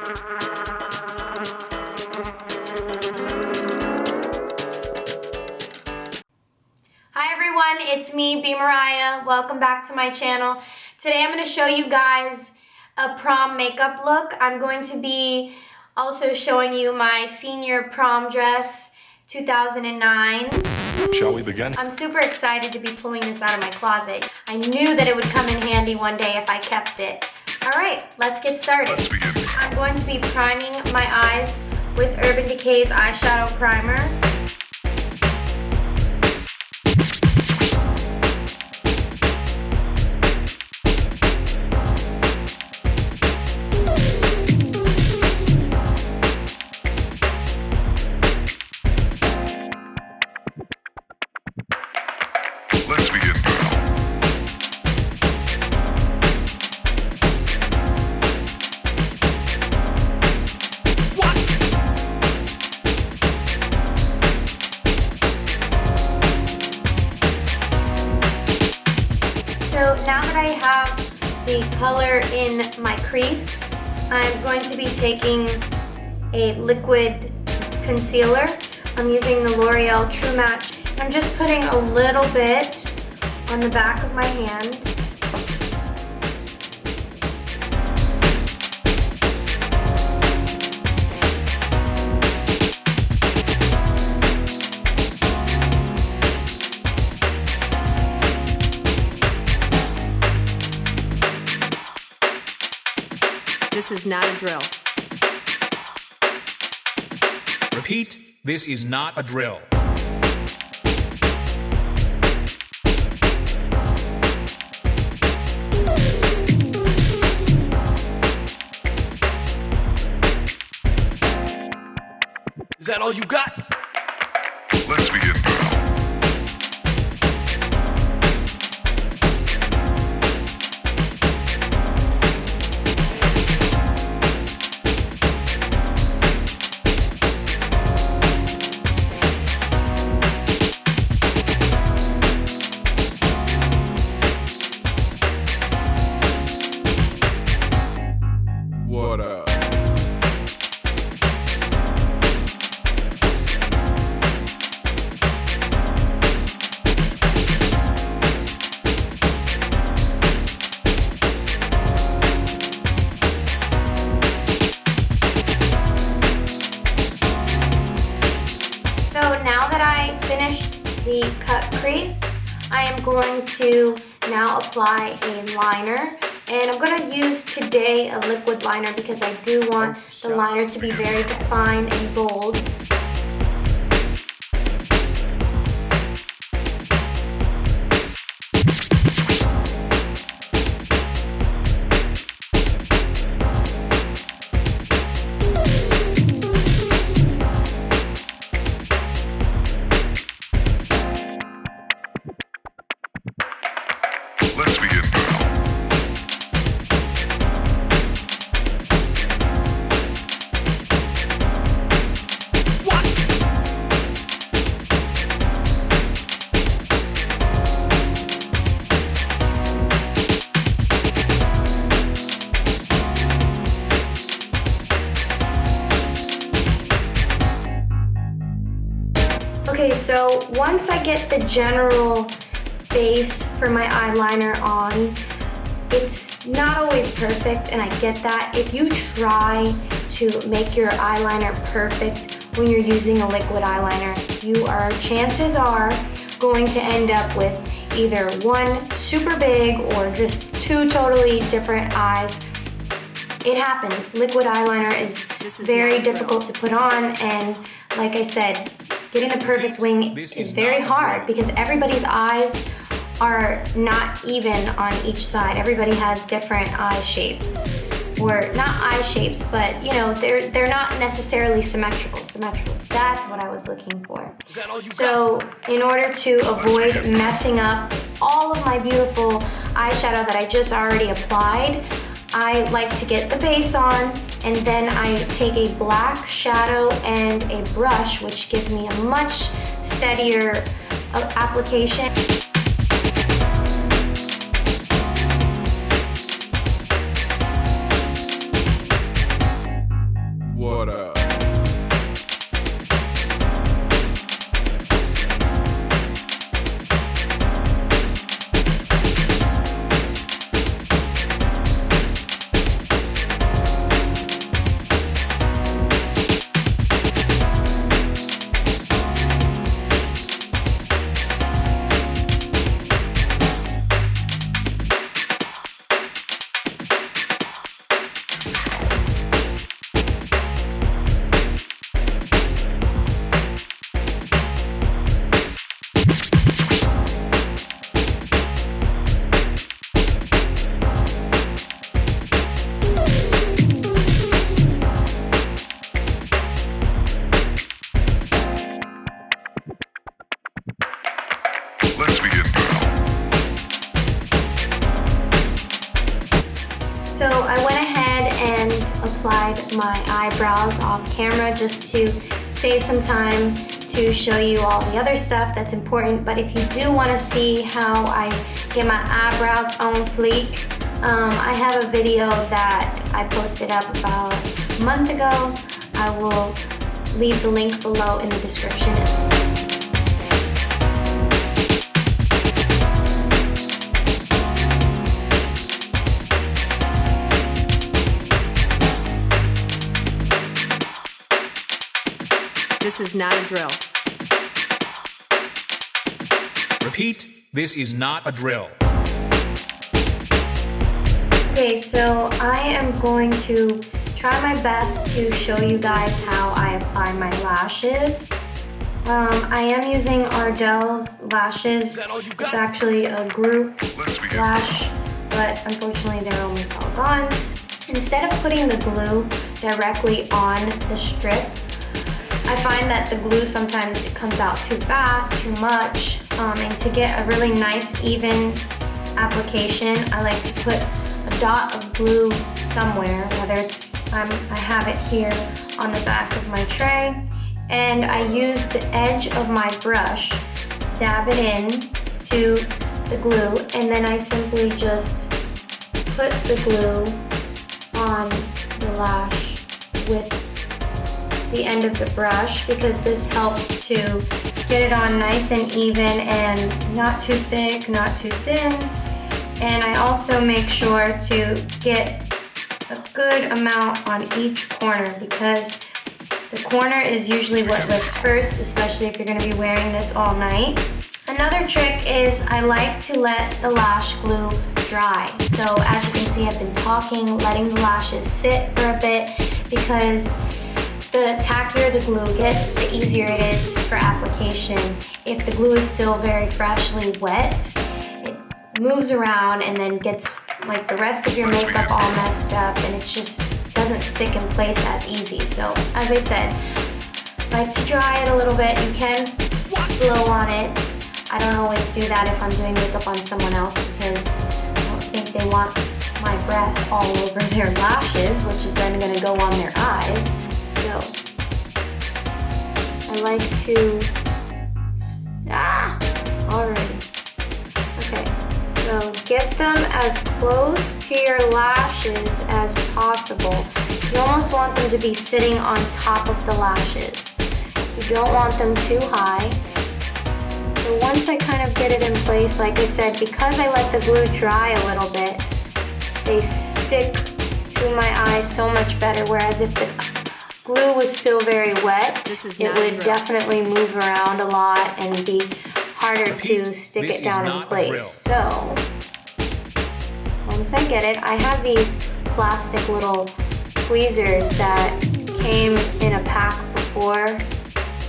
Hi everyone, it's me, Mariah. Welcome back to my channel. Today I'm going to show you guys a prom makeup look. I'm going to be also showing you my senior prom dress 2009. Shall we begin? I'm super excited to be pulling this out of my closet. I knew that it would come in handy one day if I kept it. Alright, let's get started. Let's begin. I'm going to be priming my eyes with Urban Decay's eyeshadow primer. Let's begin. So now that I have the color in my crease, I'm going to be taking a liquid concealer. I'm using the L'Oreal True Match. I'm just putting a little bit on the back of my hand. This is not a drill. Repeat, this is not a drill. Is that all you got? Let's begin. What up? So now that I finished the cut crease, I am going to now apply a liner. And I'm going to use today a liquid liner because I do want the liner to be very defined and bold. Let's begin. Okay, so once I get the general base for my eyeliner on, it's not always perfect, and I get that. If you try to make your eyeliner perfect when you're using a liquid eyeliner, chances are going to end up with either one super big or just two totally different eyes. It happens. Liquid eyeliner is very difficult to put on, and like I said, getting the perfect wing is very hard because everybody's eyes are not even on each side. Everybody has different eye shapes, or not eye shapes, but you know, they're not necessarily symmetrical. That's what I was looking for. So in order to avoid messing up all of my beautiful eyeshadow that I just already applied, I like to get the base on, and then I take a black shadow and a brush, which gives me a much steadier application. applied my eyebrows off camera just to save some time to show you all the other stuff that's important. But if you do want to see how I get my eyebrows on fleek, I have a video that I posted up about a month ago. I will leave the link below in the description. This is not a drill. Repeat, this is not a drill. Okay, so I am going to try my best to show you guys how I apply my lashes. I am using Ardell Lashes. It's actually a group lash, but unfortunately they're almost all gone. Instead of putting the glue directly on the strip, I find that the glue sometimes it comes out too fast, too much, and to get a really nice even application, I like to put a dot of glue somewhere, whether it's I have it here on the back of my tray, and I use the edge of my brush, dab it in to the glue, and then I simply just put the glue on the lash with the end of the brush, because this helps to get it on nice and even and not too thick, not too thin. And I also make sure to get a good amount on each corner, because the corner is usually what lifts first, especially if you're going to be wearing this all night. Another trick is I like to let the lash glue dry. So as you can see, I've been talking, letting the lashes sit for a bit, because the tackier the glue gets, the easier it is for application. If the glue is still very freshly wet, it moves around and then gets like the rest of your makeup all messed up, and it just doesn't stick in place as easy. So as I said, like to dry it a little bit. You can blow on it. I don't always do that if I'm doing makeup on someone else, because I don't think they want my breath all over their lashes, which is then gonna go on their eyes. So I like to, already. Okay, so get them as close to your lashes as possible. You almost want them to be sitting on top of the lashes. You don't want them too high. So once I kind of get it in place, like I said, because I let the glue dry a little bit, they stick to my eyes so much better, whereas if the glue was still very wet, it would definitely move around a lot and be harder to stick it down in place. So once I get it, I have these plastic little tweezers that came in a pack before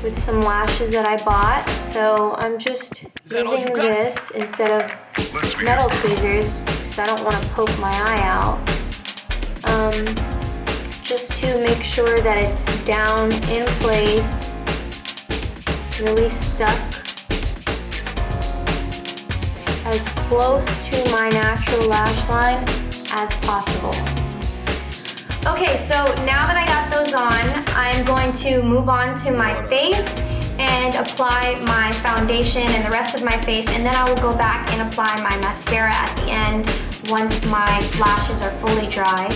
with some lashes that I bought. So I'm just using this instead of metal tweezers, because I don't want to poke my eye out. Just to make sure that it's down in place, really stuck, as close to my natural lash line as possible. Okay, so now that I got those on, I'm going to move on to my face and apply my foundation and the rest of my face, and then I will go back and apply my mascara at the end once my lashes are fully dry.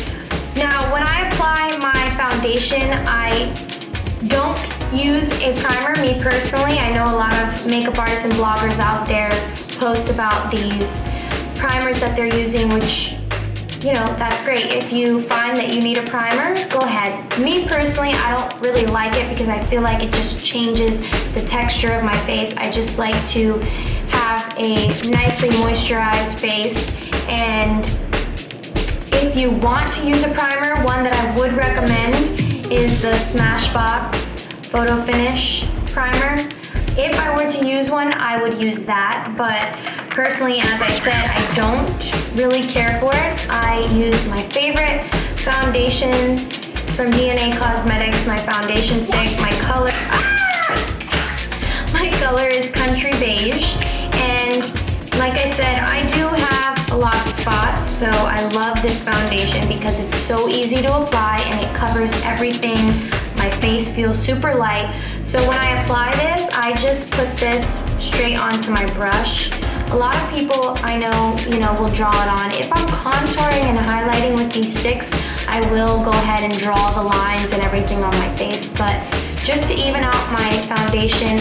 Now, when I apply my foundation, I don't use a primer, me personally. I know a lot of makeup artists and bloggers out there post about these primers that they're using, which, you know, that's great. If you find that you need a primer, go ahead. Me personally, I don't really like it because I feel like it just changes the texture of my face. I just like to have a nicely moisturized face. And if you want to use a primer, one that I would recommend is the Smashbox Photo Finish Primer. If I were to use one, I would use that, but personally, as I said, I don't really care for it. I use my favorite foundation from DNA Cosmetics, my foundation stick. My color is Country Beige, and like I said, I do have a lot of spots So I love this foundation because it's so easy to apply and it covers everything. My face feels super light. So when I apply this, I just put this straight onto my brush. A lot of people I know, will draw it on. If I'm contouring and highlighting with these sticks, I will go ahead and draw the lines and everything on my face. But just to even out my foundation,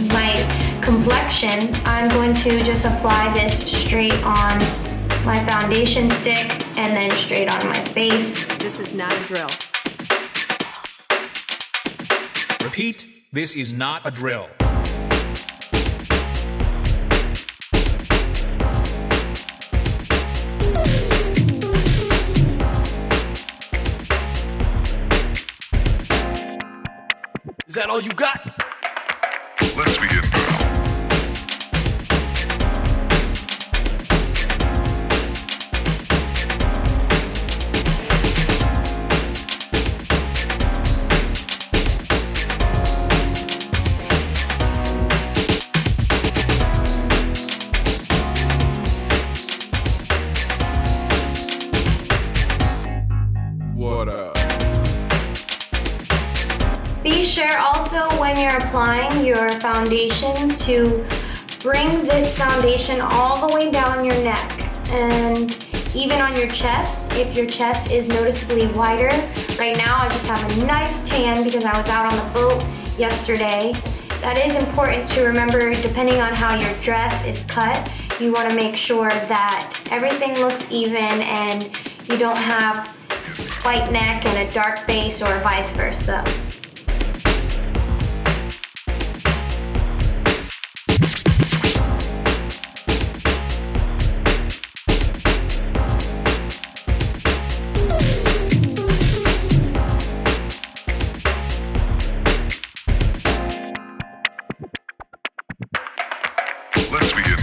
my complexion, I'm going to just apply this straight on my foundation stick and then straight on my face. This is not a drill. Repeat, this is not a drill. Is that all you got? Let's begin. What up? Be sure also when you're applying your foundation to bring this foundation all the way down your neck and even on your chest if your chest is noticeably whiter. Right now I just have a nice tan because I was out on the boat yesterday. That is important to remember depending on how your dress is cut. You want to make sure that everything looks even and you don't have white neck and a dark face or vice versa. Let's begin.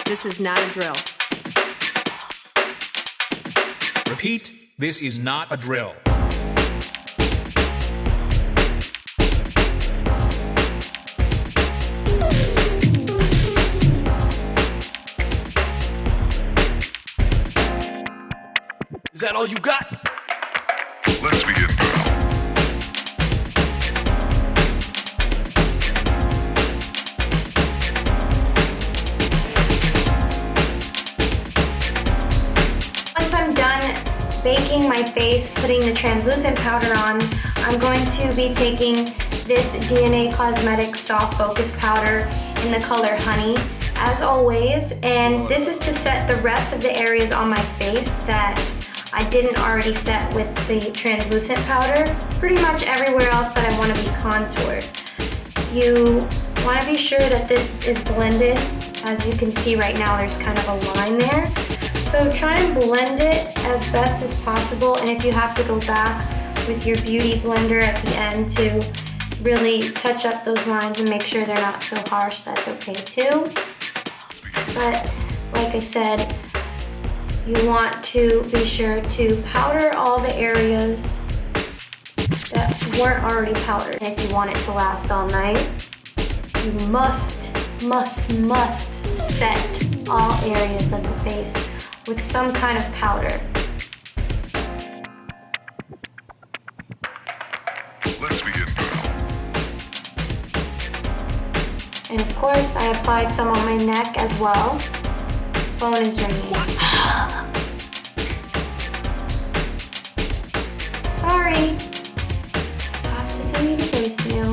This is not a drill. Repeat, this is not a drill. Is that all you got? Let's begin. Once I'm done baking my face, putting the translucent powder on, I'm going to be taking this DNA Cosmetic Soft Focus Powder in the color Honey, as always, and this is to set the rest of the areas on my face that I didn't already set with the translucent powder. Pretty much everywhere else that I want to be contoured. You want to be sure that this is blended. As you can see right now, there's kind of a line there. So try and blend it as best as possible, and if you have to go back with your beauty blender at the end to really touch up those lines and make sure they're not so harsh, that's okay too. But like I said, you want to be sure to powder all the areas that weren't already powdered. And if you want it to last all night, you must set all areas of the face with some kind of powder. Let's begin. And of course, I applied some on my neck as well. Phone is ringing. Sorry. I have to send you the voicemail.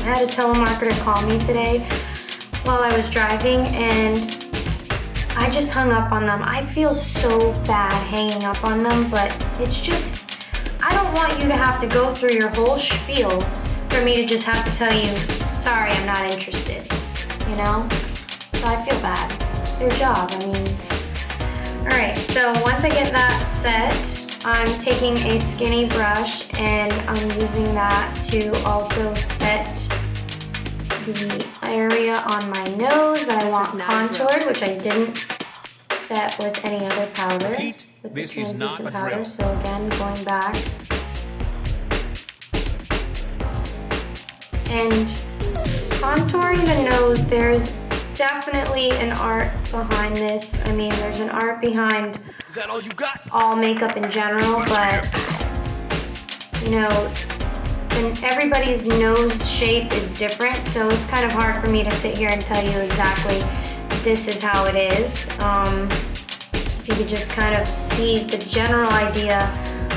had a telemarketer call me today while I was driving, and I just hung up on them. I feel so bad hanging up on them, but it's just, I don't want you to have to go through your whole spiel for me to just have to tell you, sorry, I'm not interested, you know? So I feel bad. It's their job, I mean. All right, so once I get that set, I'm taking a skinny brush and I'm using that to also set the area on my nose that I want contoured, which I didn't set with any other powder. Repeat, with this the is not translucent a powder. drill. So again, going back. And contouring the nose, there's definitely an art behind this. I mean, there's an art behind Is that all you got? all makeup in general, but you know, and everybody's nose shape is different, so it's kind of hard for me to sit here and tell you exactly this is how it is. If you could just kind of see the general idea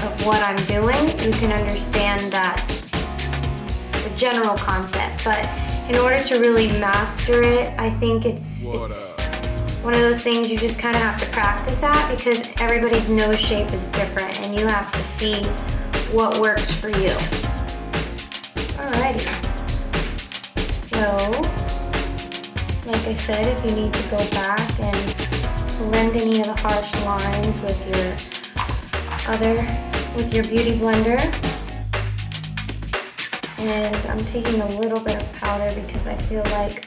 of what I'm doing, you can understand that the general concept. But in order to really master it, I think it's one of those things you just kind of have to practice at, because everybody's nose shape is different and you have to see what works for you. Alrighty. So, like I said, if you need to go back and blend any of the harsh lines with your beauty blender. And I'm taking a little bit of powder because I feel like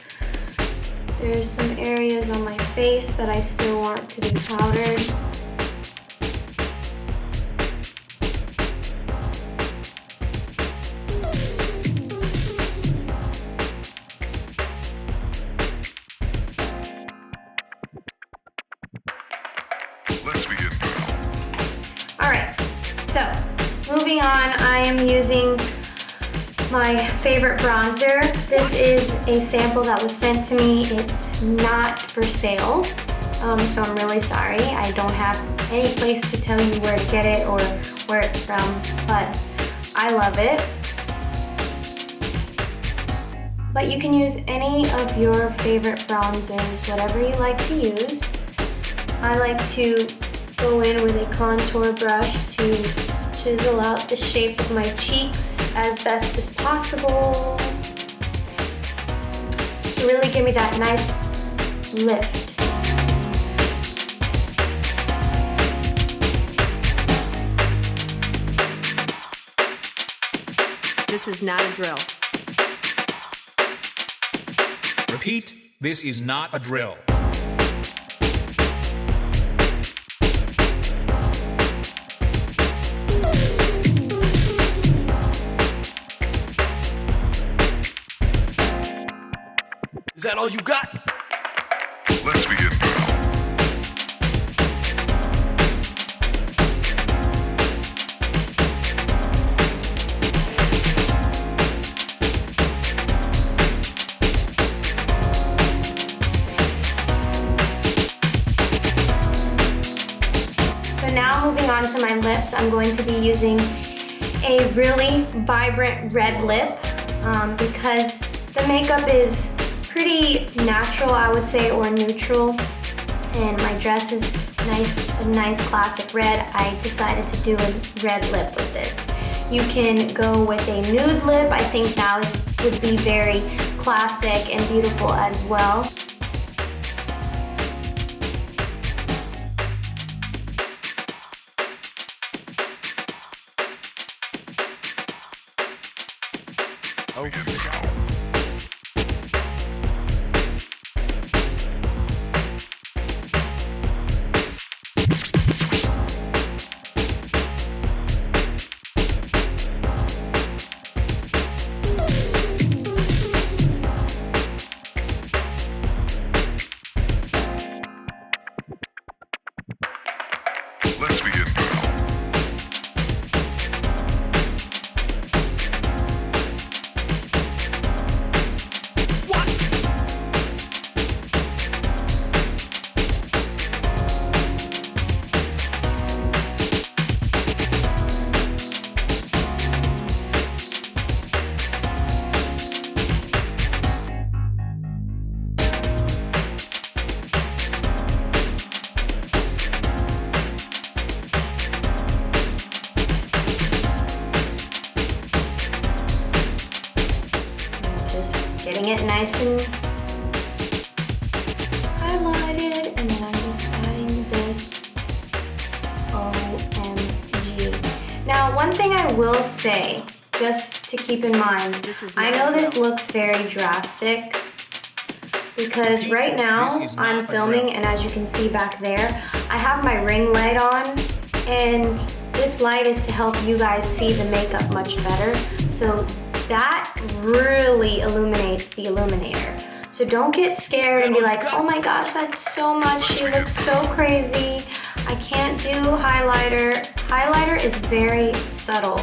there's some areas on my face that I still want to be powdered. Let's begin. Alright, so moving on, I am using my favorite bronzer. This is a sample that was sent to me. It's not for sale, so I'm really sorry. I don't have any place to tell you where to get it or where it's from, but I love it. But you can use any of your favorite bronzers, whatever you like to use. I like to go in with a contour brush to chisel out the shape of my cheeks as best as possible to really give me that nice lift. This is not a drill. Repeat, this is not a drill. Is that all you got? Let's begin. So now moving on to my lips, I'm going to be using a really vibrant red lip because the makeup is pretty natural, I would say, or neutral, and my dress is a nice classic red. I decided to do a red lip with this. You can go with a nude lip. I think that would be very classic and beautiful as well. Let's begin. it nice and highlighted, and then I'm just adding this. OMG. Now, one thing I will say, just to keep in mind, I know this looks very drastic because right now I'm filming, and as you can see back there, I have my ring light on, and this light is to help you guys see the makeup much better. So that really illuminates the illuminator. So don't get scared and be like, oh my gosh, that's so much, she looks so crazy, I can't do highlighter. Highlighter is very subtle.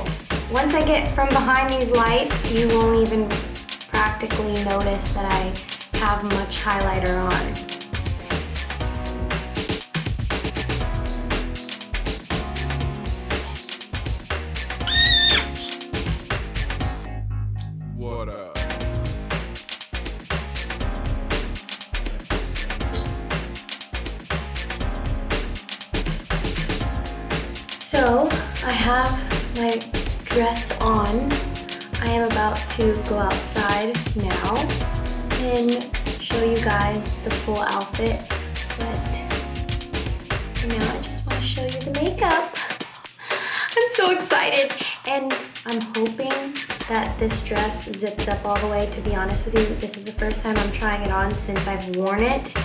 Once I get from behind these lights, you won't even practically notice that I have much highlighter on. What up? So I have my dress on. I am about to go outside now and show you guys the full outfit, but for now I just want to show you the makeup. I'm so excited, and I'm hoping that this dress zips up all the way. To be honest with you, this is the first time I'm trying it on since I've worn it,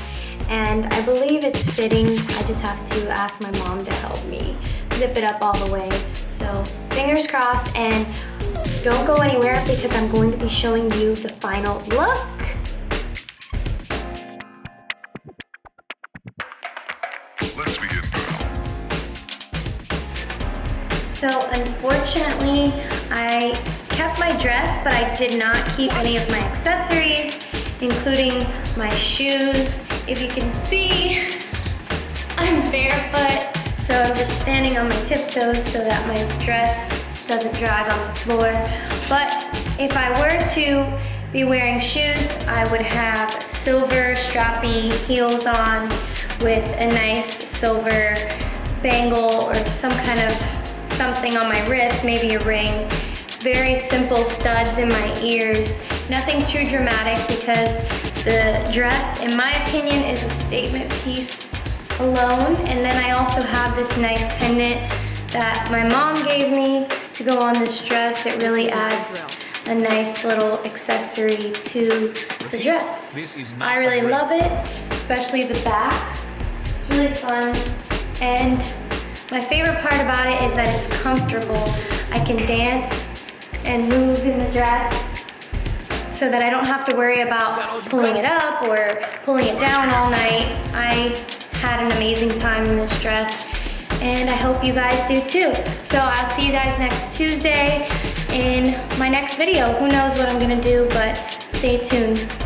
and I believe it's fitting. I just have to ask my mom to help me zip it up all the way. So fingers crossed, and don't go anywhere because I'm going to be showing you the final look. Let's begin. So unfortunately, I kept my dress, but I did not keep any of my accessories, including my shoes. If you can see, I'm barefoot, so I'm just standing on my tiptoes so that my dress doesn't drag on the floor. But if I were to be wearing shoes, I would have silver strappy heels on with a nice silver bangle or some kind of something on my wrist, maybe a ring. Very simple studs in my ears. Nothing too dramatic because the dress, in my opinion, is a statement piece alone. And then I also have this nice pendant that my mom gave me to go on this dress. It really adds a nice little accessory to the dress. I really love it, especially the back. It's really fun. And my favorite part about it is that it's comfortable. I can dance and move in the dress so that I don't have to worry about pulling it up or pulling it down all night. I had an amazing time in this dress, and I hope you guys do too. So I'll see you guys next Tuesday in my next video. Who knows what I'm gonna do, but stay tuned.